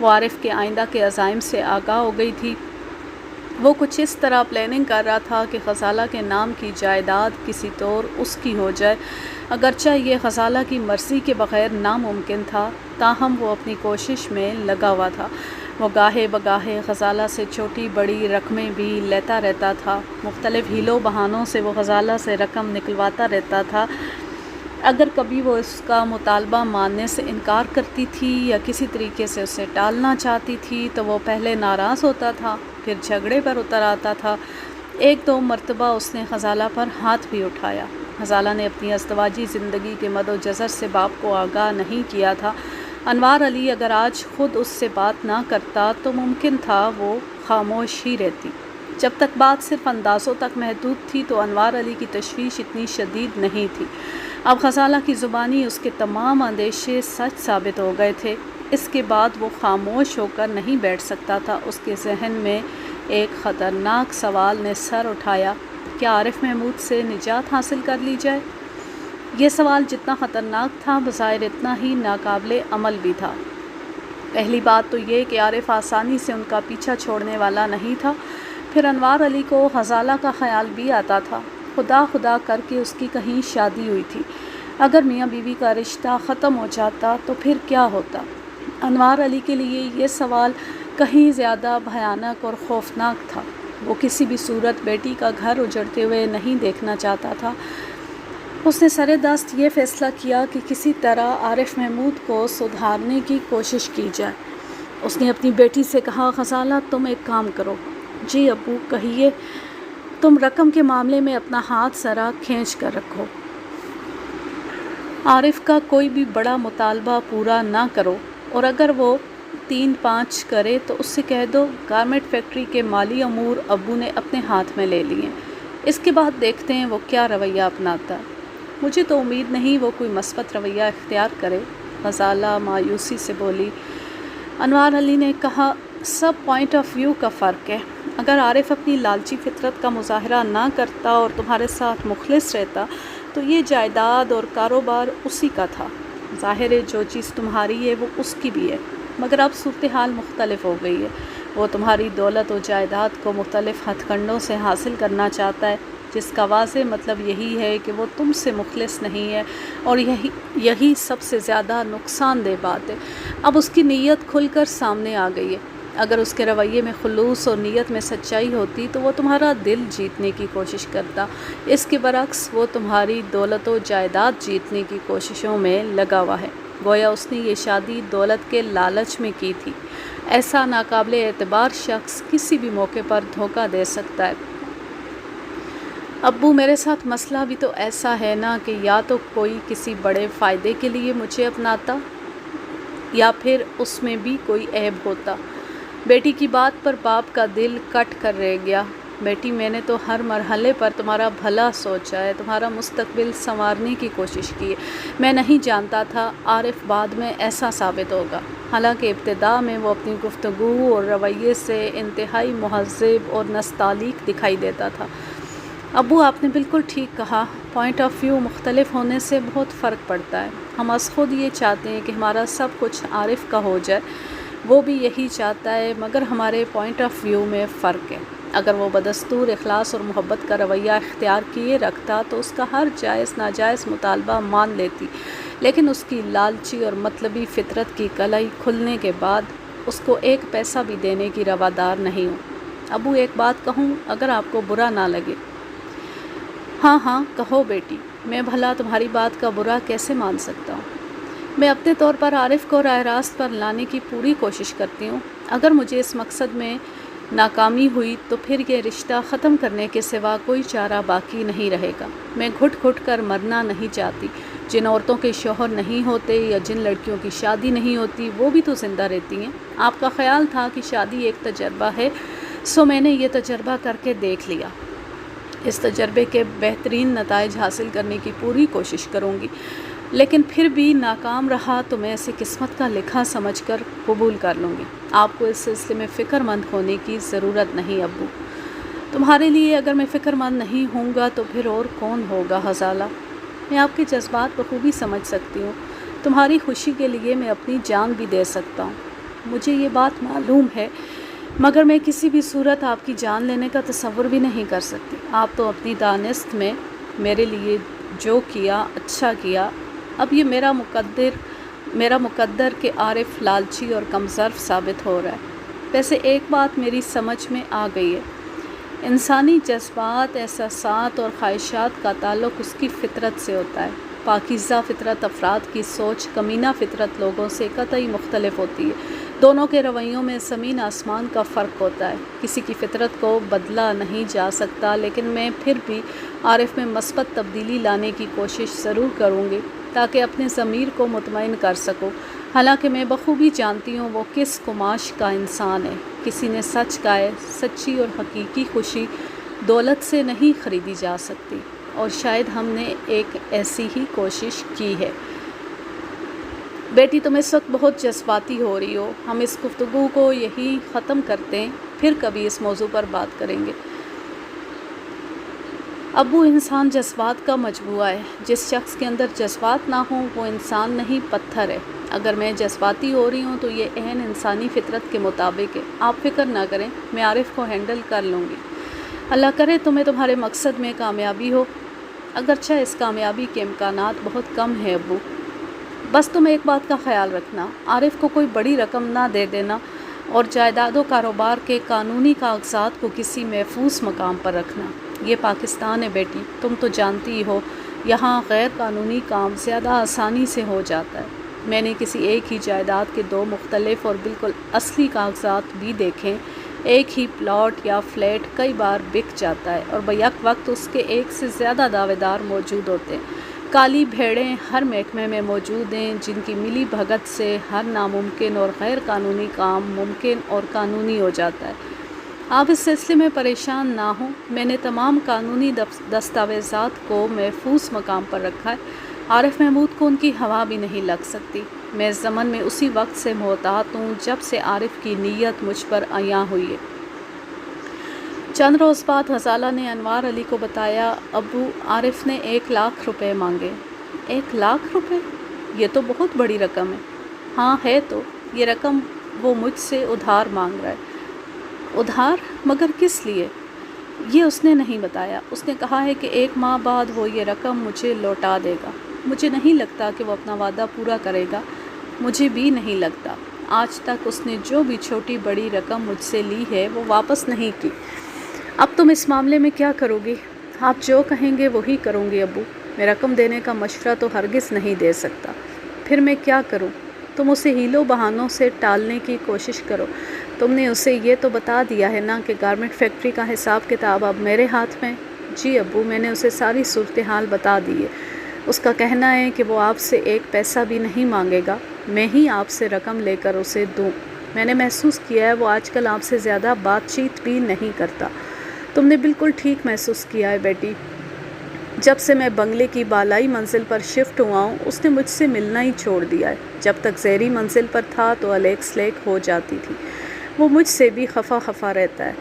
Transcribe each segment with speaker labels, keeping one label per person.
Speaker 1: وہ عارف کے آئندہ کے عزائم سے آگاہ ہو گئی تھی۔ وہ کچھ اس طرح پلاننگ کر رہا تھا کہ غزالہ کے نام کی جائیداد کسی طور اس کی ہو جائے۔ اگرچہ یہ غزالہ کی مرضی کے بغیر ناممکن تھا، تاہم وہ اپنی کوشش میں لگا ہوا تھا۔ وہ گاہے بگاہے غزالہ سے چھوٹی بڑی رقمیں بھی لیتا رہتا تھا، مختلف ہیلوں بہانوں سے وہ غزالہ سے رقم نکلواتا رہتا تھا۔ اگر کبھی وہ اس کا مطالبہ ماننے سے انکار کرتی تھی یا کسی طریقے سے اسے ٹالنا چاہتی تھی تو وہ پہلے ناراض ہوتا تھا، پھر جھگڑے پر اتر آتا تھا۔ ایک دو مرتبہ اس نے غزالہ پر ہاتھ بھی اٹھایا۔ غزالہ نے اپنی ازدواجی زندگی کے مد و جزر سے باپ کو آگاہ نہیں کیا تھا۔ انوار علی اگر آج خود اس سے بات نہ کرتا تو ممکن تھا وہ خاموش ہی رہتی۔ جب تک بات صرف اندازوں تک محدود تھی تو انوار علی کی تشویش اتنی شدید نہیں تھی۔ اب غزالہ کی زبانی اس کے تمام اندیشے سچ ثابت ہو گئے تھے۔ اس کے بعد وہ خاموش ہو کر نہیں بیٹھ سکتا تھا۔ اس کے ذہن میں ایک خطرناک سوال نے سر اٹھایا، کیا عارف محمود سے نجات حاصل کر لی جائے؟ یہ سوال جتنا خطرناک تھا بظاہر اتنا ہی ناقابل عمل بھی تھا۔ پہلی بات تو یہ کہ عارف آسانی سے ان کا پیچھا چھوڑنے والا نہیں تھا۔ پھر انوار علی کو غزالہ کا خیال بھی آتا تھا۔ خدا خدا کر کے اس کی کہیں شادی ہوئی تھی۔ اگر میاں بیوی کا رشتہ ختم ہو جاتا تو پھر کیا ہوتا؟ انوار علی کے لیے یہ سوال کہیں زیادہ بھیانک اور خوفناک تھا۔ وہ کسی بھی صورت بیٹی کا گھر اجڑتے ہوئے نہیں دیکھنا چاہتا تھا۔ اس نے سرے دست یہ فیصلہ کیا کہ کسی طرح عارف محمود کو سدھارنے کی کوشش کی جائے۔ اس نے اپنی بیٹی سے کہا، غزالہ تم ایک کام کرو۔ جی ابو کہیے۔ تم رقم کے معاملے میں اپنا ہاتھ ذرا کھینچ کر رکھو۔ عارف کا کوئی بھی بڑا مطالبہ پورا نہ کرو، اور اگر وہ 3-5 کرے تو اس سے کہہ دو گارمنٹ فیکٹری کے مالی امور ابو نے اپنے ہاتھ میں لے لیے، اس کے بعد دیکھتے ہیں وہ کیا رویہ اپناتا ہے۔ مجھے تو امید نہیں وہ کوئی مثبت رویہ اختیار کرے، غزالہ مایوسی سے بولی۔ انوار علی نے کہا، سب پوائنٹ آف ویو کا فرق ہے۔ اگر عارف اپنی لالچی فطرت کا مظاہرہ نہ کرتا اور تمہارے ساتھ مخلص رہتا تو یہ جائیداد اور کاروبار اسی کا تھا۔ ظاہر ہے جو چیز تمہاری ہے وہ اس کی بھی ہے، مگر اب صورتحال مختلف ہو گئی ہے۔ وہ تمہاری دولت و جائیداد کو مختلف ہتھ کنڈوں سے حاصل کرنا چاہتا ہے، جس کا واضح مطلب یہی ہے کہ وہ تم سے مخلص نہیں ہے، اور یہی سب سے زیادہ نقصان دہ بات ہے۔ اب اس کی نیت کھل کر سامنے آ گئی ہے۔ اگر اس کے رویے میں خلوص اور نیت میں سچائی ہوتی تو وہ تمہارا دل جیتنے کی کوشش کرتا۔ اس کے برعکس وہ تمہاری دولت و جائیداد جیتنے کی کوششوں میں لگا ہوا ہے۔ گویا اس نے یہ شادی دولت کے لالچ میں کی تھی۔ ایسا ناقابل اعتبار شخص کسی بھی موقع پر دھوکہ دے سکتا ہے۔ ابو میرے ساتھ مسئلہ بھی تو ایسا ہے نا کہ یا تو کوئی کسی بڑے فائدے کے لیے مجھے اپناتا یا پھر اس میں بھی کوئی عیب ہوتا۔ بیٹی کی بات پر باپ کا دل کٹ کر رہ گیا۔ بیٹی میں نے تو ہر مرحلے پر تمہارا بھلا سوچا ہے، تمہارا مستقبل سنوارنے کی کوشش کی ہے۔ میں نہیں جانتا تھا عارف بعد میں ایسا ثابت ہوگا، حالانکہ ابتدا میں وہ اپنی گفتگو اور رویے سے انتہائی مہذب اور نستعلیق دکھائی دیتا تھا۔ ابو آپ نے بالکل ٹھیک کہا، پوائنٹ آف ویو مختلف ہونے سے بہت فرق پڑتا ہے۔ ہم از خود یہ چاہتے ہیں کہ ہمارا سب کچھ عارف کا ہو جائے، وہ بھی یہی چاہتا ہے، مگر ہمارے پوائنٹ آف ویو میں فرق ہے۔ اگر وہ بدستور اخلاص اور محبت کا رویہ اختیار کیے رکھتا تو اس کا ہر جائز ناجائز مطالبہ مان لیتی، لیکن اس کی لالچی اور مطلبی فطرت کی کلائی کھلنے کے بعد اس کو ایک پیسہ بھی دینے کی روادار نہیں ہوں۔ ابو ایک بات کہوں اگر آپ کو برا نہ لگے؟ ہاں ہاں کہو بیٹی، میں بھلا تمہاری بات کا برا کیسے مان سکتا ہوں؟ میں اپنے طور پر عارف کو راہ راست پر لانے کی پوری کوشش کرتی ہوں۔ اگر مجھے اس مقصد میں ناکامی ہوئی تو پھر یہ رشتہ ختم کرنے کے سوا کوئی چارہ باقی نہیں رہے گا۔ میں گھٹ گھٹ کر مرنا نہیں چاہتی۔ جن عورتوں کے شوہر نہیں ہوتے یا جن لڑکیوں کی شادی نہیں ہوتی وہ بھی تو زندہ رہتی ہیں۔ آپ کا خیال تھا کہ شادی ایک تجربہ ہے، سو میں نے یہ تجربہ کر کے دیکھ لیا۔ اس تجربے کے بہترین نتائج حاصل کرنے کی پوری کوشش کروں گی، لیکن پھر بھی ناکام رہا تو میں اسے قسمت کا لکھا سمجھ کر قبول کر لوں گی۔ آپ کو اس سلسلے میں فکر مند ہونے کی ضرورت نہیں ابو۔ تمہارے لیے اگر میں فکر مند نہیں ہوں گا تو پھر اور کون ہوگا غزالہ؟ میں آپ کے جذبات بخوبی سمجھ سکتی ہوں۔ تمہاری خوشی کے لیے میں اپنی جان بھی دے سکتا ہوں۔ مجھے یہ بات معلوم ہے، مگر میں کسی بھی صورت آپ کی جان لینے کا تصور بھی نہیں کر سکتی۔ آپ تو اپنی دانست میں میرے لیے جو کیا اچھا کیا۔ اب یہ میرا مقدر کہ عارف لالچی اور کمظرف ثابت ہو رہا ہے۔ ویسے ایک بات میری سمجھ میں آ گئی ہے، انسانی جذبات، احساسات اور خواہشات کا تعلق اس کی فطرت سے ہوتا ہے۔ پاکیزہ فطرت افراد کی سوچ کمینہ فطرت لوگوں سے قطعی مختلف ہوتی ہے۔ دونوں کے رویوں میں زمین آسمان کا فرق ہوتا ہے۔ کسی کی فطرت کو بدلا نہیں جا سکتا، لیکن میں پھر بھی عارف میں مثبت تبدیلی لانے کی کوشش ضرور کروں گی تاکہ اپنے ضمیر کو مطمئن کر سکوں۔ حالانکہ میں بخوبی جانتی ہوں وہ کس قماش کا انسان ہے۔ کسی نے سچ کہا ہے، سچی اور حقیقی خوشی دولت سے نہیں خریدی جا سکتی، اور شاید ہم نے ایک ایسی ہی کوشش کی ہے۔ بیٹی، تم اس وقت بہت جذباتی ہو رہی ہو۔ ہم اس گفتگو کو یہی ختم کرتے ہیں، پھر کبھی اس موضوع پر بات کریں گے۔ ابو، انسان جذبات کا مجموعہ ہے۔ جس شخص کے اندر جذبات نہ ہوں وہ انسان نہیں، پتھر ہے۔ اگر میں جذباتی ہو رہی ہوں تو یہ عین انسانی فطرت کے مطابق ہے۔ آپ فکر نہ کریں، میں عارف کو ہینڈل کر لوں گی۔ اللہ کرے تمہیں تمہارے مقصد میں کامیابی ہو، اگرچہ اس کامیابی کے امکانات بہت کم ہیں ابو۔ بس تم ایک بات کا خیال رکھنا، عارف کو کوئی بڑی رقم نہ دے دینا، اور جائیداد و کاروبار کے قانونی کاغذات کو کسی محفوظ مقام پر رکھنا۔ یہ پاکستان ہے بیٹی، تم تو جانتی ہو یہاں غیر قانونی کام زیادہ آسانی سے ہو جاتا ہے۔ میں نے کسی ایک ہی جائیداد کے دو مختلف اور بالکل اصلی کاغذات بھی دیکھیں۔ ایک ہی پلاٹ یا فلیٹ کئی بار بک جاتا ہے اور بیک وقت اس کے ایک سے زیادہ دعوے دار موجود ہوتے ہیں۔ کالی بھیڑیں ہر محکمے میں موجود ہیں جن کی ملی بھگت سے ہر ناممکن اور غیر قانونی کام ممکن اور قانونی ہو جاتا ہے۔ آپ اس سلسلے میں پریشان نہ ہوں، میں نے تمام قانونی دستاویزات کو محفوظ مقام پر رکھا ہے۔ عارف محمود کو ان کی ہوا بھی نہیں لگ سکتی۔ میں اس زمن میں اسی وقت سے محتاط ہوں جب سے عارف کی نیت مجھ پر عیاں ہوئی ہے۔ چند روز بعد غزالہ نے انوار علی کو بتایا، ابو، عارف نے 1,00,000 روپے مانگے۔ 1,00,000 روپے؟ یہ تو بہت بڑی رقم ہے۔ ہاں ہے تو، یہ رقم وہ مجھ سے ادھار مانگ رہا ہے۔ ادھار؟ مگر کس لیے؟ یہ اس نے نہیں بتایا۔ اس نے کہا ہے کہ 1 ماہ بعد وہ یہ رقم مجھے لوٹا دے گا۔ مجھے نہیں لگتا کہ وہ اپنا وعدہ پورا کرے گا۔ مجھے بھی نہیں لگتا۔ آج تک اس نے جو بھی چھوٹی بڑی رقم مجھ سے لی ہے وہ واپس نہیں کی۔ اب تم اس معاملے میں کیا کرو گی؟ آپ جو کہیں گے وہی کروں گی ابو۔ میں رقم دینے کا مشورہ تو ہرگز نہیں دے سکتا۔ پھر میں کیا کروں؟ تم اسے ہیلوں بہانوں سے ٹالنے کی کوشش کرو۔ تم نے اسے یہ تو بتا دیا ہے نا کہ گارمنٹ فیکٹری کا حساب کتاب اب میرے ہاتھ میں؟ جی ابو، میں نے اسے ساری صورتحال بتا دی ہے۔ اس کا کہنا ہے کہ وہ آپ سے 1 پیسہ بھی نہیں مانگے گا، میں ہی آپ سے رقم لے کر اسے دوں۔ میں نے محسوس کیا ہے وہ آج کل آپ سے زیادہ بات چیت بھی نہیں کرتا۔ تم نے بالکل ٹھیک محسوس کیا ہے بیٹی۔ جب سے میں بنگلے کی بالائی منزل پر شفٹ ہوا ہوں اس نے مجھ سے ملنا ہی چھوڑ دیا ہے۔ جب تک زیریں منزل پر تھا تو الیک سلیک ہو جاتی تھی۔ وہ مجھ سے بھی خفا رہتا ہے۔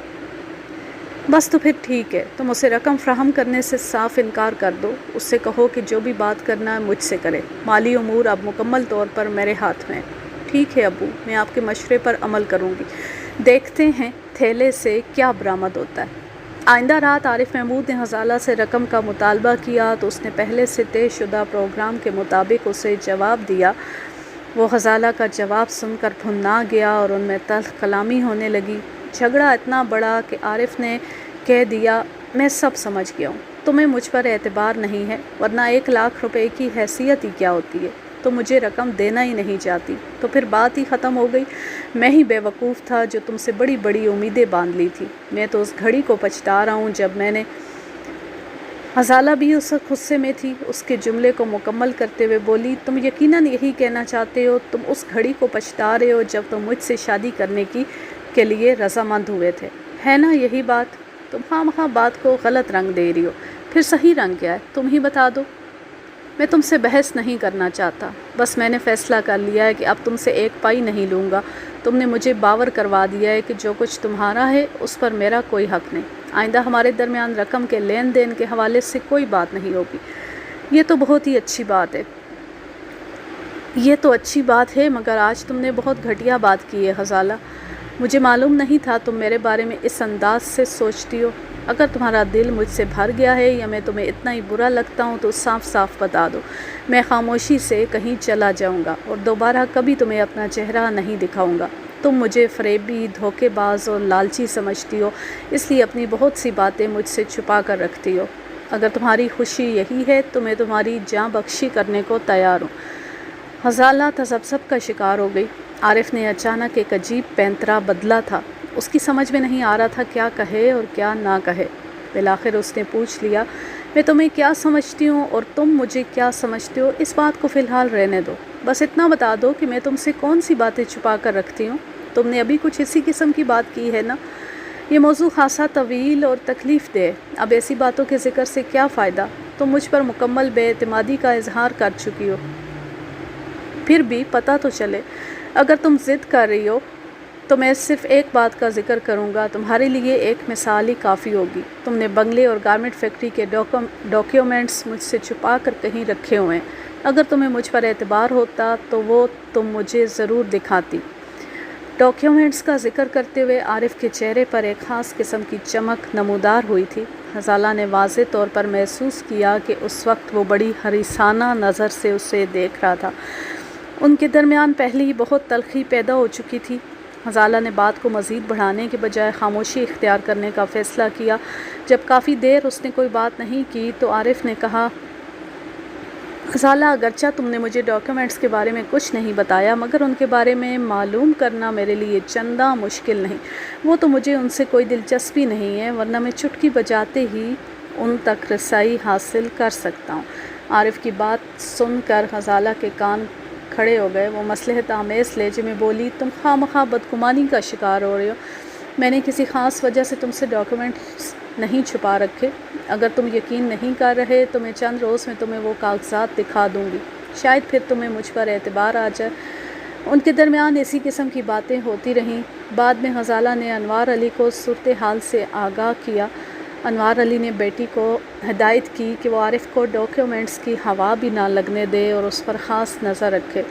Speaker 1: بس تو پھر ٹھیک ہے، تم اسے رقم فراہم کرنے سے صاف انکار کر دو۔ اس سے کہو کہ جو بھی بات کرنا ہے مجھ سے کرے۔ مالی امور اب مکمل طور پر میرے ہاتھ میں ہے۔ ٹھیک ہے ابو، میں آپ کے مشورے پر عمل کروں گی۔ دیکھتے ہیں تھیلے سے کیا برآمد ہوتا ہے۔ آئندہ رات عارف محمود نے غزالہ سے رقم کا مطالبہ کیا تو اس نے پہلے سے طے شدہ پروگرام کے مطابق اسے جواب دیا۔ وہ غزالہ کا جواب سن کر بھنا گیا اور ان میں تلخ کلامی ہونے لگی۔ جھگڑا اتنا بڑا کہ عارف نے کہہ دیا، میں سب سمجھ گیا ہوں، تمہیں مجھ پر اعتبار نہیں ہے، ورنہ 1,00,000 روپے کی حیثیت ہی کیا ہوتی ہے؟ تو مجھے رقم دینا ہی نہیں چاہتی تو پھر بات ہی ختم ہو گئی۔ میں ہی بے وقوف تھا جو تم سے بڑی بڑی امیدیں باندھ لی تھی۔ میں تو اس گھڑی کو پچھتا رہا ہوں جب میں نے غزالہ بھی اس غصے میں تھی۔ اس کے جملے کو مکمل کرتے ہوئے بولی، تم یقیناً یہی کہنا چاہتے ہو، تم اس گھڑی کو پچھتا رہے ہو جب تم مجھ سے شادی کرنے کے لیے رضامند ہوئے تھے، ہے نا یہی بات؟ تم خواہ بات کو غلط رنگ دے رہی ہو۔ پھر صحیح رنگ کیا ہے تم ہی بتا دو۔ میں تم سے بحث نہیں کرنا چاہتا، بس میں نے فیصلہ کر لیا ہے کہ اب تم سے 1 پائی نہیں لوں گا۔ تم نے مجھے باور کروا دیا ہے کہ جو کچھ تمہارا ہے اس پر میرا کوئی حق نہیں۔ آئندہ ہمارے درمیان رقم کے لین دین کے حوالے سے کوئی بات نہیں ہوگی۔ یہ تو بہت ہی اچھی بات ہے۔ یہ تو اچھی بات ہے، مگر آج تم نے بہت گھٹیا بات کی ہے غزالہ۔ مجھے معلوم نہیں تھا تم میرے بارے میں اس انداز سے سوچتی ہو۔ اگر تمہارا دل مجھ سے بھر گیا ہے یا میں تمہیں اتنا ہی برا لگتا ہوں تو صاف صاف بتا دو، میں خاموشی سے کہیں چلا جاؤں گا اور دوبارہ کبھی تمہیں اپنا چہرہ نہیں دکھاؤں گا۔ تم مجھے فریبی، دھوکے باز اور لالچی سمجھتی ہو، اس لیے اپنی بہت سی باتیں مجھ سے چھپا کر رکھتی ہو۔ اگر تمہاری خوشی یہی ہے تو میں تمہاری جاں بخشی کرنے کو تیار ہوں۔ غزالہ تذبذب کا شکار ہو گئی۔ عارف نے اچانک ایک عجیب پینترا بدلا تھا۔ اس کی سمجھ میں نہیں آ رہا تھا کیا کہے اور کیا نہ کہے۔ بالآخر اس نے پوچھ لیا، میں تمہیں کیا سمجھتی ہوں اور تم مجھے کیا سمجھتے ہو، اس بات کو فی الحال رہنے دو۔ بس اتنا بتا دو کہ میں تم سے کون سی باتیں چھپا کر رکھتی ہوں۔ تم نے ابھی کچھ اسی قسم کی بات کی ہے نا؟ یہ موضوع خاصا طویل اور تکلیف دہ ہے۔ اب ایسی باتوں کے ذکر سے کیا فائدہ؟ تم مجھ پر مکمل بے اعتمادی کا اظہار کر چکی ہو۔ پھر بھی پتہ تو چلے۔ اگر تم ضد کر رہی ہو تو میں صرف ایک بات کا ذکر کروں گا، تمہارے لیے ایک مثال ہی کافی ہوگی۔ تم نے بنگلے اور گارمنٹ فیکٹری کے ڈاکیومنٹس مجھ سے چھپا کر کہیں رکھے ہوئے ہیں۔ اگر تمہیں مجھ پر اعتبار ہوتا تو وہ تم مجھے ضرور دکھاتی۔ ڈاکیومنٹس کا ذکر کرتے ہوئے عارف کے چہرے پر ایک خاص قسم کی چمک نمودار ہوئی تھی۔ غزالہ نے واضح طور پر محسوس کیا کہ اس وقت وہ بڑی حریصانہ نظر سے اسے دیکھ رہا تھا۔ ان کے درمیان پہلے ہی بہت تلخی پیدا ہو چکی تھی۔ غزالہ نے بات کو مزید بڑھانے کے بجائے خاموشی اختیار کرنے کا فیصلہ کیا۔ جب کافی دیر اس نے کوئی بات نہیں کی تو عارف نے کہا، غزالہ، اگرچہ تم نے مجھے ڈاکیومنٹس کے بارے میں کچھ نہیں بتایا، مگر ان کے بارے میں معلوم کرنا میرے لیے چندہ مشکل نہیں۔ وہ تو مجھے ان سے کوئی دلچسپی نہیں ہے، ورنہ میں چٹکی بجاتے ہی ان تک رسائی حاصل کر سکتا ہوں۔ عارف کی بات سن کر غزالہ کے کان کھڑے ہو گئے۔ وہ مصلحت آمیز لہجے میں بولی، تم خواہ مخواہ بدگمانی کا شکار ہو رہے ہو۔ میں نے کسی خاص وجہ سے تم سے ڈاکیومنٹس نہیں چھپا رکھے۔ اگر تم یقین نہیں کر رہے تو میں چند روز میں تمہیں وہ کاغذات دکھا دوں گی، شاید پھر تمہیں مجھ پر اعتبار آ جائے۔ ان کے درمیان اسی قسم کی باتیں ہوتی رہیں۔ بعد میں غزالہ نے انوار علی کو صورتحال سے آگاہ کیا۔ انوار علی نے بیٹی کو ہدایت کی کہ وہ عارف کو ڈاکیومنٹس کی ہوا بھی نہ لگنے دے اور اس پر خاص نظر رکھے۔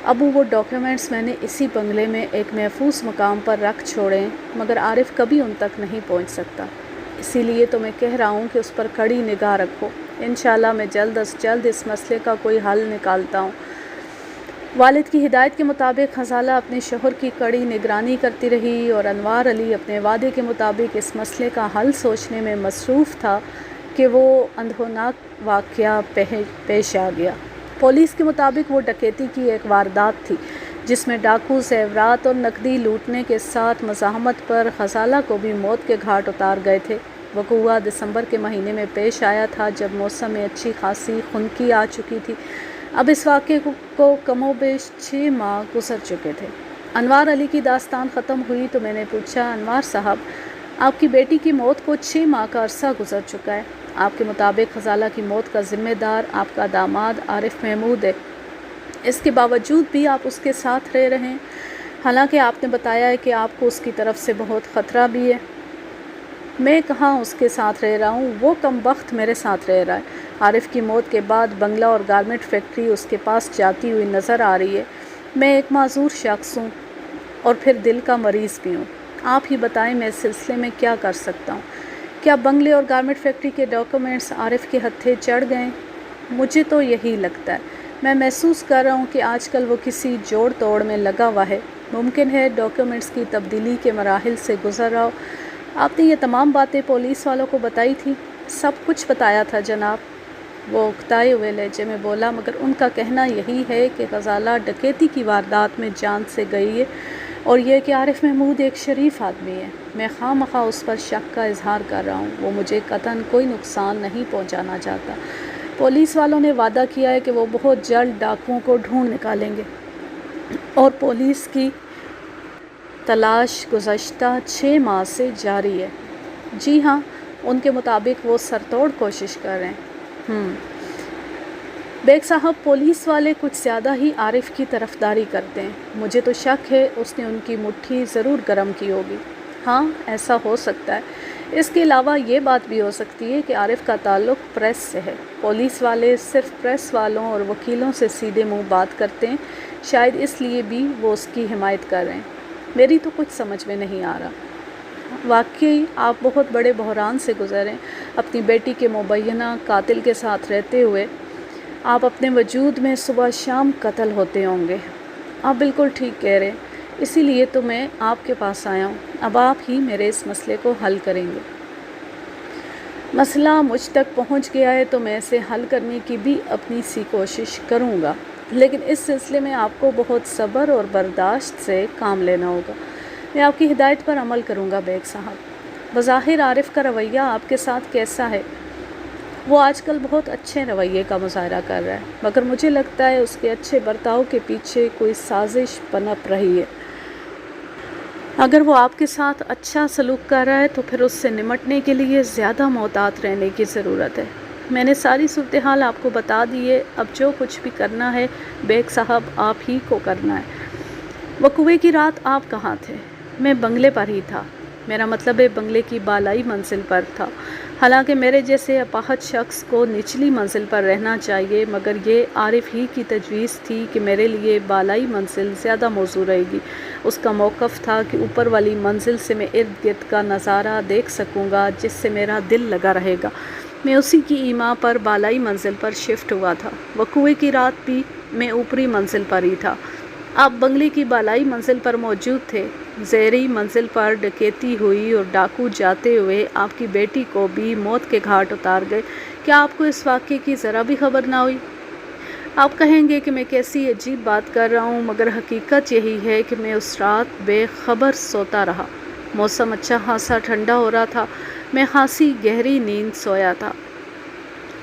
Speaker 1: ابو، وہ ڈاکیومنٹس میں نے اسی بنگلے میں ایک محفوظ مقام پر رکھ چھوڑے ہیں، مگر عارف کبھی ان تک نہیں پہنچ سکتا۔ اسی لیے تو میں کہہ رہا ہوں کہ اس پر کڑی نگاہ رکھو۔ انشاءاللہ میں جلد از جلد اس مسئلے کا کوئی حل نکالتا ہوں۔ والد کی ہدایت کے مطابق غزالہ اپنے شوہر کی کڑی نگرانی کرتی رہی اور انوار علی اپنے وعدے کے مطابق اس مسئلے کا حل سوچنے میں مصروف تھا کہ وہ اندھوناک واقعہ پیش آ گیا۔ پولیس کے مطابق وہ ڈکیتی کی ایک واردات تھی جس میں ڈاکو زیورات اور نقدی لوٹنے کے ساتھ مزاحمت پر غزالہ کو بھی موت کے گھاٹ اتار گئے تھے۔ وقوعہ دسمبر کے مہینے میں پیش آیا تھا، جب موسم میں اچھی خاصی خنکی آ چکی تھی۔ اب اس واقعے کو کم و بیش 6 ماہ گزر چکے تھے۔ انوار علی کی داستان ختم ہوئی تو میں نے پوچھا، انوار صاحب، آپ کی بیٹی کی موت کو 6 ماہ کا عرصہ گزر چکا ہے۔ آپ کے مطابق غزالہ کی موت کا ذمہ دار آپ کا داماد عارف محمود ہے۔ اس کے باوجود بھی آپ اس کے ساتھ رہ رہے ہیں، حالانکہ آپ نے بتایا ہے کہ آپ کو اس کی طرف سے بہت خطرہ بھی ہے۔ میں کہاں اس کے ساتھ رہ رہا ہوں، وہ کم بخت میرے ساتھ رہ رہا ہے۔ عارف کی موت کے بعد بنگلہ اور گارمنٹ فیکٹری اس کے پاس جاتی ہوئی نظر آ رہی ہے۔ میں ایک معذور شخص ہوں اور پھر دل کا مریض بھی ہوں۔ آپ ہی بتائیں میں اس سلسلے میں کیا کر سکتا ہوں؟ کیا بنگلے اور گارمنٹ فیکٹری کے ڈاکیومنٹس عارف کے ہتھے چڑھ گئے؟ مجھے تو یہی لگتا ہے۔ میں محسوس کر رہا ہوں کہ آج کل وہ کسی جوڑ توڑ میں لگا ہوا ہے۔ ممکن ہے ڈاکیومنٹس کی تبدیلی کے مراحل سے گزر رہا ہو۔ آپ نے یہ تمام باتیں پولیس والوں کو بتائی تھی؟ سب کچھ بتایا تھا جناب، وہ اکتائے ہوئے لہجے میں بولا، مگر ان کا کہنا یہی ہے کہ غزالہ ڈکیتی کی واردات میں جان سے گئی ہے اور یہ کہ عارف محمود ایک شریف آدمی ہے۔ میں خواہ مخواہ اس پر شک کا اظہار کر رہا ہوں، وہ مجھے قطعاً کوئی نقصان نہیں پہنچانا چاہتا۔ پولیس والوں نے وعدہ کیا ہے کہ وہ بہت جلد ڈاکوؤں کو ڈھونڈ نکالیں گے اور پولیس کی تلاش گزشتہ 6 ماہ سے جاری ہے۔ جی ہاں، ان کے مطابق وہ سرتوڑ کوشش کر رہے ہیں۔ بیگ صاحب، پولیس والے کچھ زیادہ ہی عارف کی طرفداری کرتے ہیں۔ مجھے تو شک ہے اس نے ان کی مٹھی ضرور گرم کی ہوگی۔ ہاں، ایسا ہو سکتا ہے۔ اس کے علاوہ یہ بات بھی ہو سکتی ہے کہ عارف کا تعلق پریس سے ہے۔ پولیس والے صرف پریس والوں اور وکیلوں سے سیدھے منہ بات کرتے ہیں، شاید اس لیے بھی وہ اس کی حمایت کر رہے ہیں۔ میری تو کچھ سمجھ میں نہیں آ رہا۔ واقعی آپ بہت بڑے بحران سے گزرے، اپنی بیٹی کے مبینہ قاتل کے ساتھ رہتے ہوئے آپ اپنے وجود میں صبح شام قتل ہوتے ہوں گے۔ آپ بالکل ٹھیک کہہ رہے ہیں، اسی لیے تو میں آپ کے پاس آیا ہوں۔ اب آپ ہی میرے اس مسئلے کو حل کریں گے۔ مسئلہ مجھ تک پہنچ گیا ہے تو میں اسے حل کرنے کی بھی اپنی سی کوشش کروں گا، لیکن اس سلسلے میں آپ کو بہت صبر اور برداشت سے کام لینا ہوگا۔ میں آپ کی ہدایت پر عمل کروں گا بیگ صاحب۔ بظاہر عارف کا رویہ آپ کے ساتھ کیسا ہے؟ وہ آج کل بہت اچھے رویے کا مظاہرہ کر رہا ہے، مگر مجھے لگتا ہے اس کے اچھے برتاؤ کے پیچھے کوئی سازش پنپ رہی ہے۔ اگر وہ آپ کے ساتھ اچھا سلوک کر رہا ہے تو پھر اس سے نمٹنے کے لیے زیادہ محتاط رہنے کی ضرورت ہے۔ میں نے ساری صورتحال آپ کو بتا دی ہے، اب جو کچھ بھی کرنا ہے بیگ صاحب آپ ہی کو کرنا ہے۔ وقوعے کی رات آپ کہاں تھے؟ میں بنگلے پر ہی تھا، میرا مطلب ہے بنگلے کی بالائی منزل پر تھا۔ حالانکہ میرے جیسے اپاہج شخص کو نچلی منزل پر رہنا چاہیے، مگر یہ عارف ہی کی تجویز تھی کہ میرے لیے بالائی منزل زیادہ موزوں رہے گی۔ اس کا موقف تھا کہ اوپر والی منزل سے میں ارد گرد کا نظارہ دیکھ سکوں گا، جس سے میرا دل لگا رہے گا۔ میں اسی کی ایما پر بالائی منزل پر شفٹ ہوا تھا۔ وقوعے کی رات بھی میں اوپری منزل پر ہی تھا۔ آپ بنگلے کی بالائی منزل پر موجود تھے، زیریں منزل پر ڈکیتی ہوئی اور ڈاکو جاتے ہوئے آپ کی بیٹی کو بھی موت کے گھاٹ اتار گئے۔ کیا آپ کو اس واقعے کی ذرا بھی خبر نہ ہوئی؟ آپ کہیں گے کہ میں کیسی عجیب بات کر رہا ہوں، مگر حقیقت یہی ہے کہ میں اس رات بے خبر سوتا رہا۔ موسم اچھا خاصا ٹھنڈا ہو رہا تھا، میں خاصی گہری نیند سویا تھا۔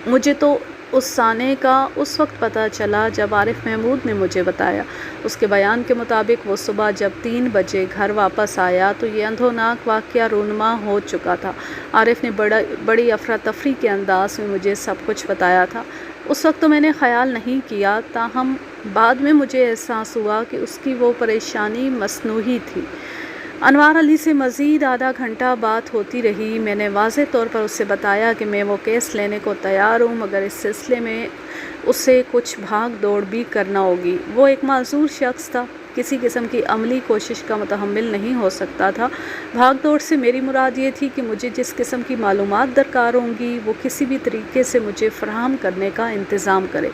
Speaker 1: مجھے تو اس سانے کا اس وقت پتہ چلا جب عارف محمود نے مجھے بتایا۔ اس کے بیان کے مطابق وہ صبح جب 3 بجے گھر واپس آیا تو یہ اندھوناک واقعہ رونما ہو چکا تھا۔ عارف نے بڑی افراتفری کے انداز میں مجھے سب کچھ بتایا تھا۔ اس وقت تو میں نے خیال نہیں کیا، تاہم بعد میں مجھے احساس ہوا کہ اس کی وہ پریشانی مصنوعی تھی۔ انوار علی سے مزید آدھا گھنٹہ بات ہوتی رہی۔ میں نے واضح طور پر اسے بتایا کہ میں وہ کیس لینے کو تیار ہوں، مگر اس سلسلے میں اسے کچھ بھاگ دوڑ بھی کرنا ہوگی۔ وہ ایک معذور شخص تھا، کسی قسم کی عملی کوشش کا متحمل نہیں ہو سکتا تھا۔ بھاگ دوڑ سے میری مراد یہ تھی کہ مجھے جس قسم کی معلومات درکار ہوں گی وہ کسی بھی طریقے سے مجھے فراہم کرنے کا انتظام کرے۔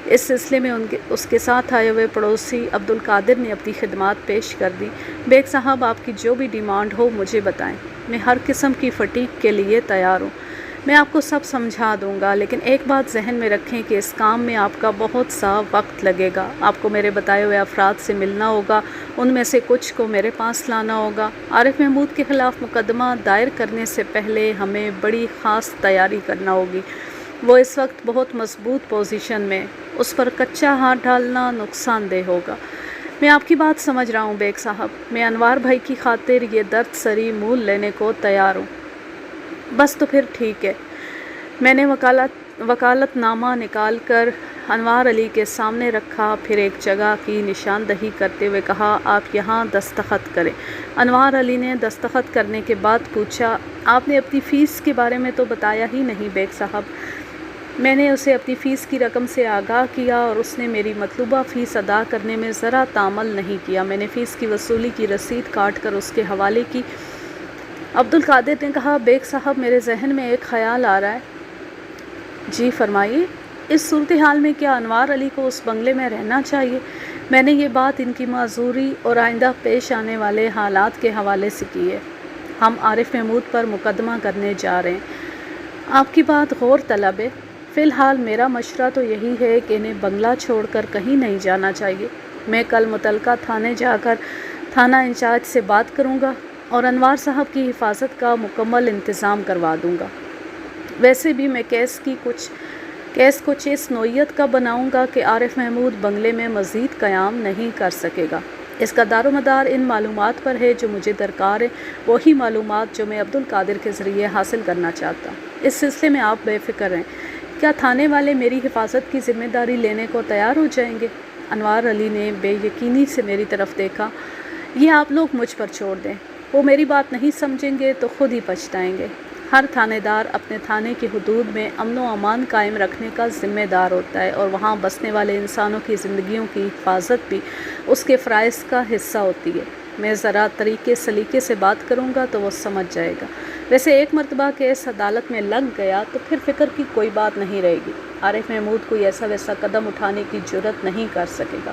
Speaker 1: اس سلسلے میں اس کے ساتھ آئے ہوئے پڑوسی عبدالقادر نے اپنی خدمات پیش کر دی۔ بیگ صاحب آپ کی جو بھی ڈیمانڈ ہو مجھے بتائیں، میں ہر قسم کی فٹیگ کے لیے تیار ہوں۔ میں آپ کو سب سمجھا دوں گا، لیکن ایک بات ذہن میں رکھیں کہ اس کام میں آپ کا بہت سا وقت لگے گا۔ آپ کو میرے بتائے ہوئے افراد سے ملنا ہوگا، ان میں سے کچھ کو میرے پاس لانا ہوگا۔ عارف محمود کے خلاف مقدمہ دائر کرنے سے پہلے ہمیں بڑی خاص تیاری کرنا ہوگی۔ وہ اس وقت بہت مضبوط پوزیشن میں، اس پر کچا ہاتھ ڈالنا نقصان دہ ہوگا۔ میں آپ کی بات سمجھ رہا ہوں بیگ صاحب، میں انوار بھائی کی خاطر یہ درد سری مول لینے کو تیار ہوں۔ بس تو پھر ٹھیک ہے۔ میں نے وکالت نامہ نکال کر انوار علی کے سامنے رکھا، پھر ایک جگہ کی نشاندہی کرتے ہوئے کہا آپ یہاں دستخط کریں۔ انوار علی نے دستخط کرنے کے بعد پوچھا آپ نے اپنی فیس کے بارے میں تو بتایا ہی نہیں بیگ صاحب۔ میں نے اسے اپنی فیس کی رقم سے آگاہ کیا اور اس نے میری مطلوبہ فیس ادا کرنے میں ذرا تعامل نہیں کیا۔ میں نے فیس کی وصولی کی رسید کاٹ کر اس کے حوالے کی۔ عبدالقادر نے کہا بیگ صاحب میرے ذہن میں ایک خیال آ رہا ہے۔ جی فرمائیے۔ اس صورتحال میں کیا انوار علی کو اس بنگلے میں رہنا چاہیے؟ میں نے یہ بات ان کی معذوری اور آئندہ پیش آنے والے حالات کے حوالے سے کی ہے۔ ہم عارف محمود پر مقدمہ کرنے جا رہے ہیں۔ آپ کی بات غور طلب ہے۔ فی الحال میرا مشورہ تو یہی ہے کہ انہیں بنگلہ چھوڑ کر کہیں نہیں جانا چاہیے۔ میں کل متعلقہ تھانے جا کر تھانہ انچارج سے بات کروں گا اور انوار صاحب کی حفاظت کا مکمل انتظام کروا دوں گا۔ ویسے بھی میں کیس کچھ اس نوعیت کا بناؤں گا کہ عارف محمود بنگلے میں مزید قیام نہیں کر سکے گا۔ اس کا دار و مدار ان معلومات پر ہے جو مجھے درکار ہے، وہی معلومات جو میں عبدالقادر کے ذریعے حاصل کرنا چاہتا ہوں۔ اس سلسلے میں آپ بے فکر رہیں۔ کیا تھانے والے میری حفاظت کی ذمہ داری لینے کو تیار ہو جائیں گے؟ انوار علی نے بے یقینی سے میری طرف دیکھا۔ یہ آپ لوگ مجھ پر چھوڑ دیں۔ وہ میری بات نہیں سمجھیں گے تو خود ہی پچھتائیں گے۔ ہر تھانے دار اپنے تھانے کی حدود میں امن و امان قائم رکھنے کا ذمہ دار ہوتا ہے، اور وہاں بسنے والے انسانوں کی زندگیوں کی حفاظت بھی اس کے فرائض کا حصہ ہوتی ہے۔ میں ذرا طریقے سلیقے سے بات کروں گا تو وہ سمجھ جائے گا۔ ویسے ایک مرتبہ کیس عدالت میں لگ گیا تو پھر فکر کی کوئی بات نہیں رہے گی۔ عارف محمود کوئی ایسا ویسا قدم اٹھانے کی جرأت نہیں کر سکے گا۔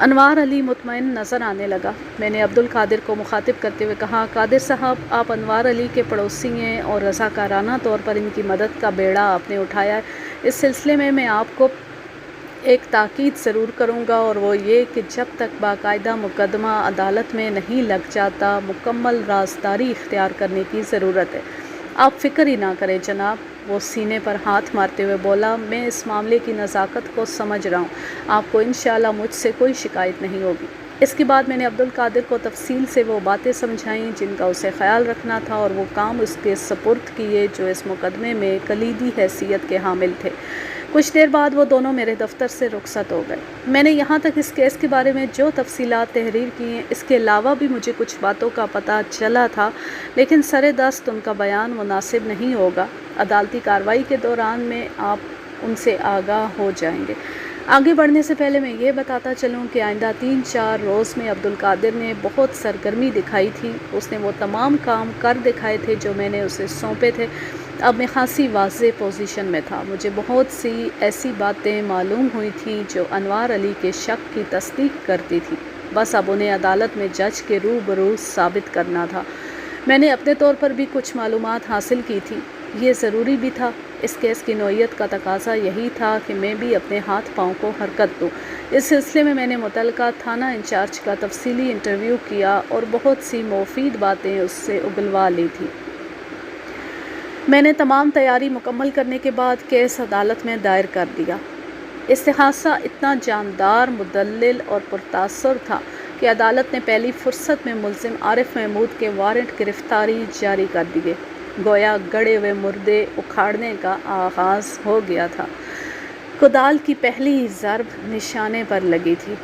Speaker 1: انوار علی مطمئن نظر آنے لگا۔ میں نے عبدالقادر کو مخاطب کرتے ہوئے کہا، قادر صاحب، آپ انوار علی کے پڑوسی ہیں اور رضاکارانہ طور پر ان کی مدد کا بیڑا آپ نے اٹھایا ہے۔ اس سلسلے میں آپ کو ایک تاکید ضرور کروں گا، اور وہ یہ کہ جب تک باقاعدہ مقدمہ عدالت میں نہیں لگ جاتا مکمل رازداری اختیار کرنے کی ضرورت ہے۔ آپ فکر ہی نہ کریں جناب۔ وہ سینے پر ہاتھ مارتے ہوئے بولا، میں اس معاملے کی نزاکت کو سمجھ رہا ہوں، آپ کو انشاءاللہ مجھ سے کوئی شکایت نہیں ہوگی۔ اس کے بعد میں نے عبدالقادر کو تفصیل سے وہ باتیں سمجھائیں جن کا اسے خیال رکھنا تھا، اور وہ کام اس کے سپرد کیے جو اس مقدمے میں کلیدی حیثیت کے حامل تھے۔ کچھ دیر بعد وہ دونوں میرے دفتر سے رخصت ہو گئے۔ میں نے یہاں تک اس کیس کے بارے میں جو تفصیلات تحریر کی ہیں، اس کے علاوہ بھی مجھے کچھ باتوں کا پتہ چلا تھا، لیکن سر دست ان کا بیان مناسب نہیں ہوگا۔ عدالتی کارروائی کے دوران میں آپ ان سے آگاہ ہو جائیں گے۔ آگے بڑھنے سے پہلے میں یہ بتاتا چلوں کہ آئندہ 3-4 روز میں عبدالقادر نے بہت سرگرمی دکھائی تھی۔ اس نے وہ تمام کام کر دکھائے تھے جو میں نے اسے سونپے تھے۔ اب میں خاصی واضح پوزیشن میں تھا۔ مجھے بہت سی ایسی باتیں معلوم ہوئی تھیں جو انوار علی کے شک کی تصدیق کرتی تھی، بس اب انہیں عدالت میں جج کے روبرو ثابت کرنا تھا۔ میں نے اپنے طور پر بھی کچھ معلومات حاصل کی تھی، یہ ضروری بھی تھا۔ اس کیس کی نوعیت کا تقاضا یہی تھا کہ میں بھی اپنے ہاتھ پاؤں کو حرکت دوں۔ اس سلسلے میں نے متعلقہ تھانہ انچارج کا تفصیلی انٹرویو کیا اور بہت سی مفید باتیں اس سے اگلوا لی تھی۔ میں نے تمام تیاری مکمل کرنے کے بعد کیس عدالت میں دائر کر دیا۔ استحاثہ اتنا جاندار، مدلل اور پرتاثر تھا کہ عدالت نے پہلی فرصت میں ملزم عارف محمود کے وارنٹ گرفتاری جاری کر دیے۔ گویا گڑے ہوئے مردے اکھاڑنے کا آغاز ہو گیا تھا۔ کدال کی پہلی ضرب نشانے پر لگی تھی۔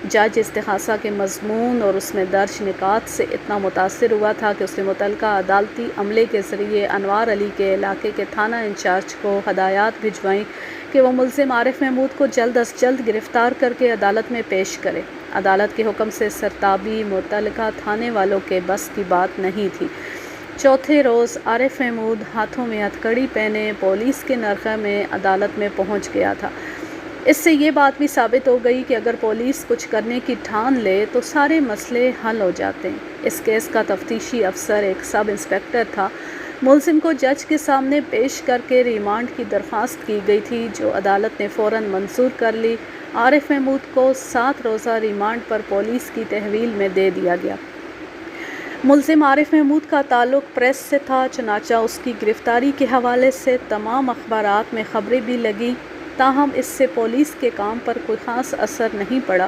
Speaker 1: جج استحاثہ کے مضمون اور اس میں درج نکات سے اتنا متاثر ہوا تھا کہ اس نے متعلقہ عدالتی عملے کے ذریعے انوار علی کے علاقے کے تھانہ انچارج کو ہدایات بھجوائیں کہ وہ ملزم عارف محمود کو جلد از جلد گرفتار کر کے عدالت میں پیش کرے۔ عدالت کے حکم سے سرتابی متعلقہ تھانے والوں کے بس کی بات نہیں تھی۔ چوتھے روز عارف محمود ہاتھوں میں ہتھکڑی پہنے پولیس کے نرخہ میں عدالت میں پہنچ گیا تھا۔ اس سے یہ بات بھی ثابت ہو گئی کہ اگر پولیس کچھ کرنے کی ٹھان لے تو سارے مسئلے حل ہو جاتے ہیں۔ اس کیس کا تفتیشی افسر ایک سب انسپکٹر تھا۔ ملزم کو جج کے سامنے پیش کر کے ریمانڈ کی درخواست کی گئی تھی، جو عدالت نے فوراً منظور کر لی۔ عارف محمود کو 7 روزہ ریمانڈ پر پولیس کی تحویل میں دے دیا گیا۔ ملزم عارف محمود کا تعلق پریس سے تھا، چنانچہ اس کی گرفتاری کے حوالے سے تمام اخبارات میں خبریں بھی لگیں، تاہم اس سے پولیس کے کام پر کوئی خاص اثر نہیں پڑا۔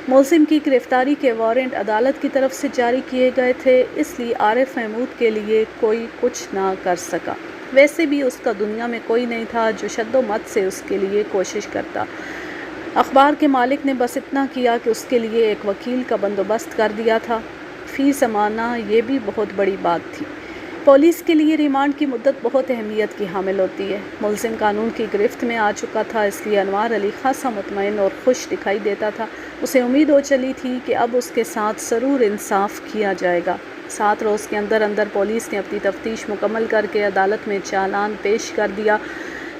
Speaker 1: ملزم کی گرفتاری کے وارنٹ عدالت کی طرف سے جاری کیے گئے تھے، اس لیے عارف محمود کے لیے کوئی کچھ نہ کر سکا۔ ویسے بھی اس کا دنیا میں کوئی نہیں تھا جو شد و مت سے اس کے لیے کوشش کرتا۔ اخبار کے مالک نے بس اتنا کیا کہ اس کے لیے ایک وکیل کا بندوبست کر دیا تھا۔ فی زمانہ یہ بھی بہت بڑی بات تھی۔ پولیس کے لیے ریمانڈ کی مدت بہت اہمیت کی حامل ہوتی ہے۔ ملزم قانون کی گرفت میں آ چکا تھا، اس لیے انوار علی خاصا مطمئن اور خوش دکھائی دیتا تھا۔ اسے امید ہو چلی تھی کہ اب اس کے ساتھ ضرور انصاف کیا جائے گا۔ 7 روز کے اندر اندر پولیس نے اپنی تفتیش مکمل کر کے عدالت میں چالان پیش کر دیا۔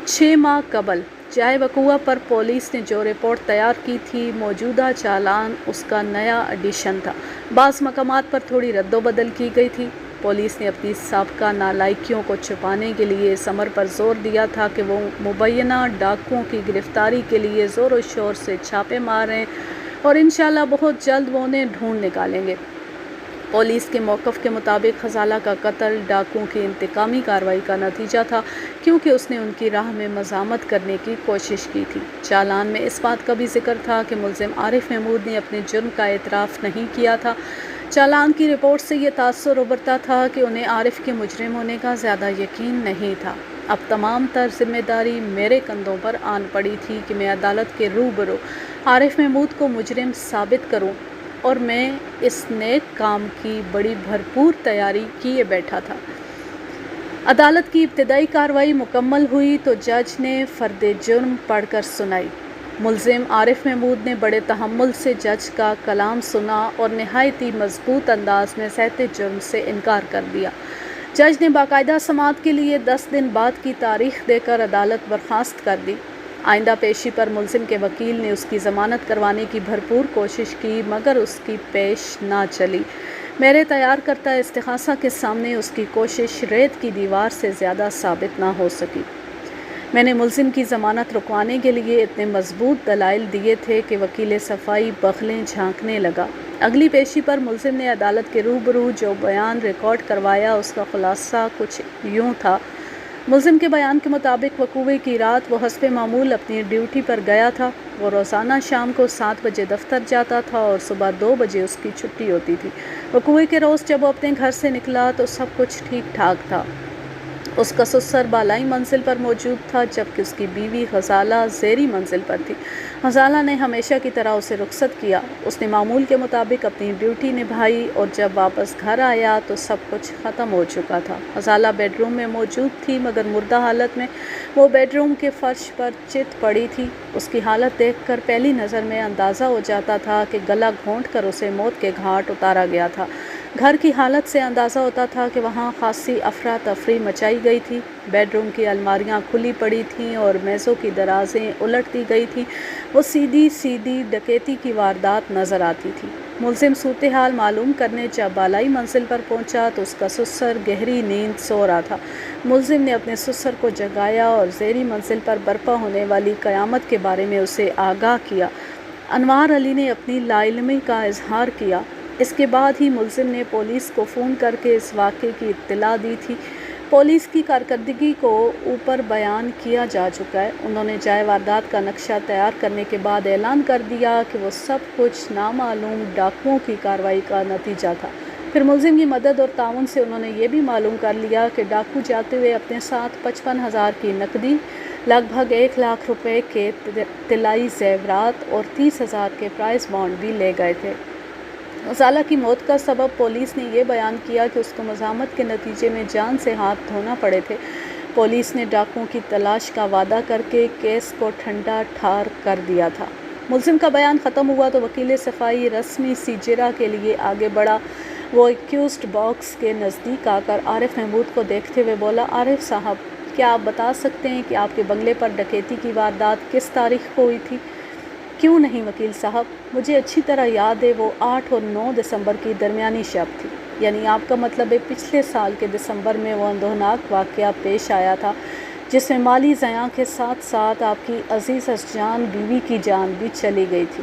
Speaker 1: 6 ماہ قبل جائے وقوع پر پولیس نے جو رپورٹ تیار کی تھی، موجودہ چالان اس کا نیا ایڈیشن تھا۔ بعض مقامات پر تھوڑی رد و بدل کی گئی تھی۔ پولیس نے اپنی سابقہ نالائکیوں کو چھپانے کے لیے اس امر پر زور دیا تھا کہ وہ مبینہ ڈاکوؤں کی گرفتاری کے لیے زور و شور سے چھاپے ماریں اور انشاءاللہ بہت جلد وہ انہیں ڈھونڈ نکالیں گے۔ پولیس کے موقف کے مطابق غزالہ کا قتل ڈاکوؤں کی انتقامی کارروائی کا نتیجہ تھا، کیونکہ اس نے ان کی راہ میں مزاحمت کرنے کی کوشش کی تھی۔ چالان میں اس بات کا بھی ذکر تھا کہ ملزم عارف محمود نے اپنے جرم کا اعتراف نہیں کیا تھا۔ چالان کی رپورٹ سے یہ تاثر ابھرتا تھا کہ انہیں عارف کے مجرم ہونے کا زیادہ یقین نہیں تھا۔ اب تمام تر ذمہ داری میرے کندھوں پر آن پڑی تھی کہ میں عدالت کے روبرو عارف محمود کو مجرم ثابت کروں۔ اور میں اس نیک کام کی بڑی بھرپور تیاری کیے بیٹھا تھا۔ عدالت کی ابتدائی کارروائی مکمل ہوئی تو جج نے فرد جرم پڑھ کر سنائی۔ ملزم عارف محمود نے بڑے تحمل سے جج کا کلام سنا اور نہایت ہی مضبوط انداز میں صحت جرم سے انکار کر دیا۔ جج نے باقاعدہ سماعت کے لیے 10 دن بعد کی تاریخ دے کر عدالت برخاست کر دی۔ آئندہ پیشی پر ملزم کے وکیل نے اس کی ضمانت کروانے کی بھرپور کوشش کی مگر اس کی پیش نہ چلی۔ میرے تیار کردہ استغاثہ کے سامنے اس کی کوشش ریت کی دیوار سے زیادہ ثابت نہ ہو سکی۔ میں نے ملزم کی ضمانت رکوانے کے لیے اتنے مضبوط دلائل دیے تھے کہ وکیل صفائی بغلیں جھانکنے لگا۔ اگلی پیشی پر ملزم نے عدالت کے روبرو جو بیان ریکارڈ کروایا اس کا خلاصہ کچھ یوں تھا۔ ملزم کے بیان کے مطابق وقوع کی رات وہ حسب معمول اپنی ڈیوٹی پر گیا تھا۔ وہ روزانہ شام کو 7 بجے دفتر جاتا تھا اور صبح 2 بجے اس کی چھٹی ہوتی تھی۔ وقوع کے روز جب وہ اپنے گھر سے نکلا تو سب کچھ ٹھیک ٹھاک تھا۔ اس کا سسر بالائی منزل پر موجود تھا جبکہ اس کی بیوی غزالہ زیریں منزل پر تھی۔ غزالہ نے ہمیشہ کی طرح اسے رخصت کیا۔ اس نے معمول کے مطابق اپنی ڈیوٹی نبھائی اور جب واپس گھر آیا تو سب کچھ ختم ہو چکا تھا۔ غزالہ بیڈ روم میں موجود تھی مگر مردہ حالت میں۔ وہ بیڈ روم کے فرش پر چت پڑی تھی۔ اس کی حالت دیکھ کر پہلی نظر میں اندازہ ہو جاتا تھا کہ گلا گھونٹ کر اسے موت کے گھاٹ اتارا گیا تھا۔ گھر کی حالت سے اندازہ ہوتا تھا کہ وہاں خاصی افراتفری مچائی گئی تھی۔ بیڈ روم کی الماریاں کھلی پڑی تھیں اور میزوں کی درازیں الٹ دی گئی تھیں۔ وہ سیدھی سیدھی ڈکیتی کی واردات نظر آتی تھی۔ ملزم صورتحال معلوم کرنے جب بالائی منزل پر پہنچا تو اس کا سسر گہری نیند سو رہا تھا۔ ملزم نے اپنے سسر کو جگایا اور زیریں منزل پر برپا ہونے والی قیامت کے بارے میں اسے آگاہ کیا۔ انوار علی نے اپنی لا علمی کا اظہار کیا۔ اس کے بعد ہی ملزم نے پولیس کو فون کر کے اس واقعے کی اطلاع دی تھی۔ پولیس کی کارکردگی کو اوپر بیان کیا جا چکا ہے۔ انہوں نے جائے واردات کا نقشہ تیار کرنے کے بعد اعلان کر دیا کہ وہ سب کچھ نامعلوم ڈاکوؤں کی کارروائی کا نتیجہ تھا۔ پھر ملزم کی مدد اور تعاون سے انہوں نے یہ بھی معلوم کر لیا کہ ڈاکو جاتے ہوئے اپنے ساتھ 55,000 کی نقدی، لگ بھگ 1 لاکھ روپے کے طلائی زیورات اور 30,000 کے پرائز بانڈ بھی لے گئے تھے۔ غزالہ کی موت کا سبب پولیس نے یہ بیان کیا کہ اس کو مزاحمت کے نتیجے میں جان سے ہاتھ دھونا پڑے تھے۔ پولیس نے ڈاکوؤں کی تلاش کا وعدہ کر کے کیس کو ٹھنڈا ٹھار کر دیا تھا۔ ملزم کا بیان ختم ہوا تو وکیل صفائی رسمی سیجرا کے لیے آگے بڑھا۔ وہ ایکیوزڈ باکس کے نزدیک آ کر عارف محمود کو دیکھتے ہوئے بولا، عارف صاحب، کیا آپ بتا سکتے ہیں کہ آپ کے بنگلے پر ڈکیتی کی واردات کس تاریخ کو ہوئی تھی؟ کیوں نہیں وکیل صاحب، مجھے اچھی طرح یاد ہے، وہ 8 اور 9 دسمبر کی درمیانی شب تھی۔ یعنی آپ کا مطلب ہے پچھلے سال کے دسمبر میں وہ اندوہناک واقعہ پیش آیا تھا جس میں مالی زیاں کے ساتھ ساتھ آپ کی عزیز جان بیوی کی جان بھی چلی گئی تھی۔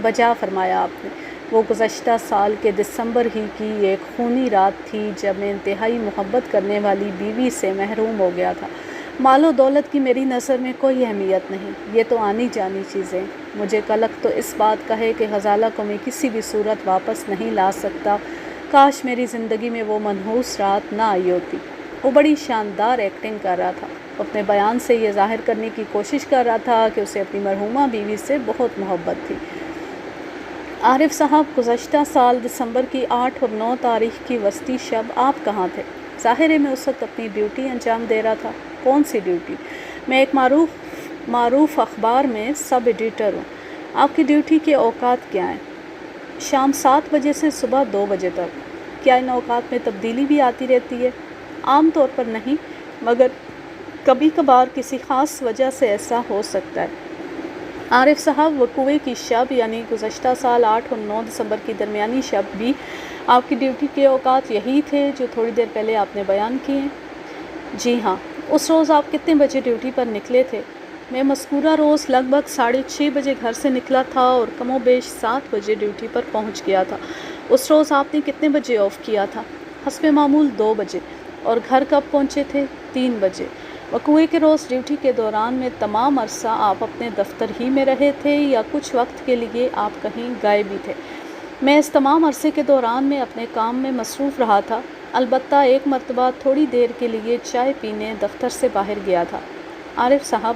Speaker 1: بجا فرمایا آپ نے، وہ گزشتہ سال کے دسمبر ہی کی ایک خونی رات تھی جب میں انتہائی محبت کرنے والی بیوی سے محروم ہو گیا تھا۔ مال و دولت کی میری نظر میں کوئی اہمیت نہیں، یہ تو آنی جانی چیزیں۔ مجھے کلک تو اس بات کا ہے کہ غزالہ کو میں کسی بھی صورت واپس نہیں لا سکتا۔ کاش میری زندگی میں وہ منحوس رات نہ آئی ہوتی۔ وہ بڑی شاندار ایکٹنگ کر رہا تھا۔ اپنے بیان سے یہ ظاہر کرنے کی کوشش کر رہا تھا کہ اسے اپنی مرحومہ بیوی سے بہت محبت تھی۔ عارف صاحب، گزشتہ سال دسمبر کی 8 اور 9 تاریخ کی وسطی شب آپ کہاں تھے؟ ظاہر ہے میں اس وقت اپنی ڈیوٹی انجام دے رہا تھا۔ کون سی ڈیوٹی؟ میں ایک معروف اخبار میں سب ایڈیٹر ہوں۔ آپ کی ڈیوٹی کے اوقات کیا ہیں؟ شام 7 بجے سے صبح 2 بجے تک۔ کیا ان اوقات میں تبدیلی بھی آتی رہتی ہے؟ عام طور پر نہیں، مگر کبھی کبھار کسی خاص وجہ سے ایسا ہو سکتا ہے۔ عارف صاحب، وقوع کی شب یعنی گزشتہ سال 8 اور 9 دسمبر کی درمیانی شب بھی آپ کی ڈیوٹی کے اوقات یہی تھے جو تھوڑی دیر پہلے آپ نے بیان کیے ہیں؟ جی ہاں۔ اس روز آپ کتنے بجے ڈیوٹی پر نکلے تھے؟ میں مذکورہ روز لگ بھگ 6:30 بجے گھر سے نکلا تھا اور کم و بیش 7 بجے ڈیوٹی پر پہنچ گیا تھا۔ اس روز آپ نے کتنے بجے آف کیا تھا؟ حسب معمول 2 بجے۔ اور گھر کب پہنچے تھے؟ 3 بجے۔ وقوع کے روز ڈیوٹی کے دوران میں تمام عرصہ آپ اپنے دفتر ہی میں رہے تھے یا کچھ وقت کے لیے آپ کہیں غائب بھی تھے؟ میں اس تمام عرصے کے دوران میں اپنے کام میں مصروف رہا تھا، البتہ ایک مرتبہ تھوڑی دیر کے لیے چائے پینے دفتر سے باہر گیا تھا۔ عارف صاحب،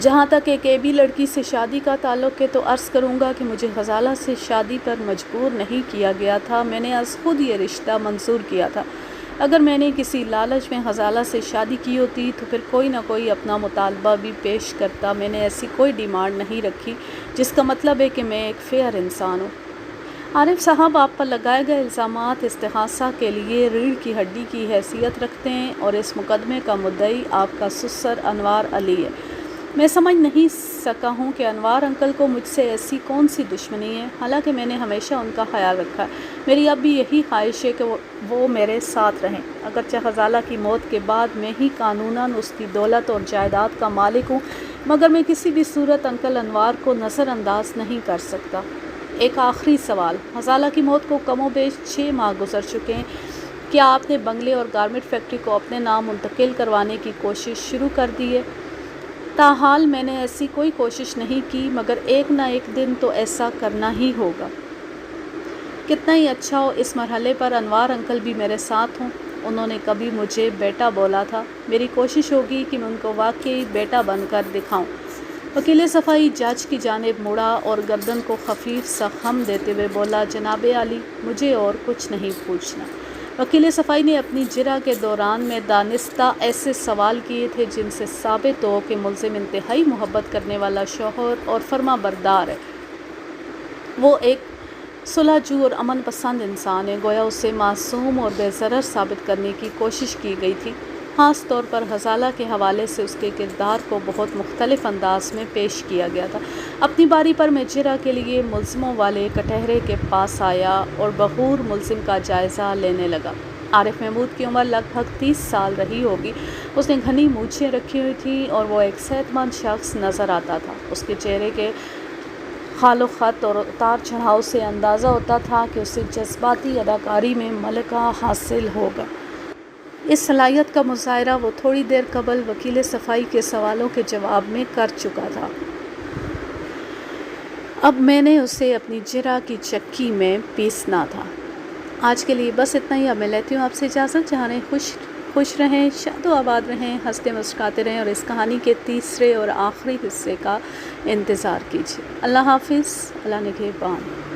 Speaker 1: جہاں تک ایک ایبی لڑکی سے شادی کا تعلق ہے تو عرض کروں گا کہ مجھے غزالہ سے شادی پر مجبور نہیں کیا گیا تھا، میں نے از خود یہ رشتہ منظور کیا تھا۔ اگر میں نے کسی لالچ میں غزالہ سے شادی کی ہوتی تو پھر کوئی نہ کوئی اپنا مطالبہ بھی پیش کرتا۔ میں نے ایسی کوئی ڈیمانڈ نہیں رکھی، جس کا مطلب ہے کہ میں ایک فیئر انسان ہوں۔ عارف صاحب، آپ پر لگائے گئے الزامات استغاثہ کے لیے ریڑھ کی ہڈی کی حیثیت رکھتے ہیں اور اس مقدمے کا مدعی آپ کا سسر انوار علی ہے۔ میں سمجھ نہیں سکا ہوں کہ انوار انکل کو مجھ سے ایسی کون سی دشمنی ہے، حالانکہ میں نے ہمیشہ ان کا خیال رکھا ہے۔ میری اب بھی یہی خواہش ہے کہ وہ میرے ساتھ رہیں، اگرچہ غزالہ کی موت کے بعد میں ہی قانوناً اس کی دولت اور جائیداد کا مالک ہوں، مگر میں کسی بھی صورت انکل انوار کو نظر انداز نہیں کر سکتا۔ ایک آخری سوال، غزالہ کی موت کو کم و بیش 6 ماہ گزر چکے ہیں، کیا آپ نے بنگلے اور گارمنٹ فیکٹری کو اپنے نام منتقل کروانے کی کوشش شروع کر دی ہے؟ تاحال میں نے ایسی کوئی کوشش نہیں کی، مگر ایک نہ ایک دن تو ایسا کرنا ہی ہوگا۔ کتنا ہی اچھا ہو اس مرحلے پر انوار انکل بھی میرے ساتھ ہوں۔ انہوں نے کبھی مجھے بیٹا بولا تھا، میری کوشش ہوگی کہ میں ان کو واقعی بیٹا بن کر دکھاؤں۔ وکیل صفائی جج کی جانب مڑا اور گردن کو خفیف سا خم دیتے ہوئے بولا، جناب عالی، مجھے اور کچھ نہیں پوچھنا۔ وکیل صفائی نے اپنی جرح کے دوران میں دانستہ ایسے سوال کیے تھے جن سے ثابت ہو کہ ملزم انتہائی محبت کرنے والا شوہر اور فرما بردار ہے۔ وہ ایک صلح جو اور امن پسند انسان ہے، گویا اسے معصوم اور بے ضرر ثابت کرنے کی کوشش کی گئی تھی۔ خاص طور پر غزالہ کے حوالے سے اس کے کردار کو بہت مختلف انداز میں پیش کیا گیا تھا۔ اپنی باری پر میں جرح کے لیے ملزموں والے کٹہرے کے پاس آیا اور بغور ملزم کا جائزہ لینے لگا۔ عارف محمود کی عمر لگ بھگ 30 سال رہی ہوگی۔ اس نے گھنی مونچھیں رکھی ہوئی تھیں اور وہ ایک صحت مند شخص نظر آتا تھا۔ اس کے چہرے کے خال و خط اور اتار چڑھاؤ سے اندازہ ہوتا تھا کہ اسے جذباتی اداکاری میں ملکہ حاصل ہوگا۔ اس صلاحیت کا مظاہرہ وہ تھوڑی دیر قبل وکیل صفائی کے سوالوں کے جواب میں کر چکا تھا۔ اب میں نے اسے اپنی جرح کی چکی میں پیسنا تھا۔ آج کے لیے بس اتنا ہی۔ اب میں لیتی ہوں آپ سے اجازت۔ جہاں رہیں خوش رہیں، شاد و آباد رہیں، ہنستے مسکراتے رہیں اور اس کہانی کے تیسرے اور آخری حصے کا انتظار کیجیے۔ اللہ حافظ، اللہ نگہبان۔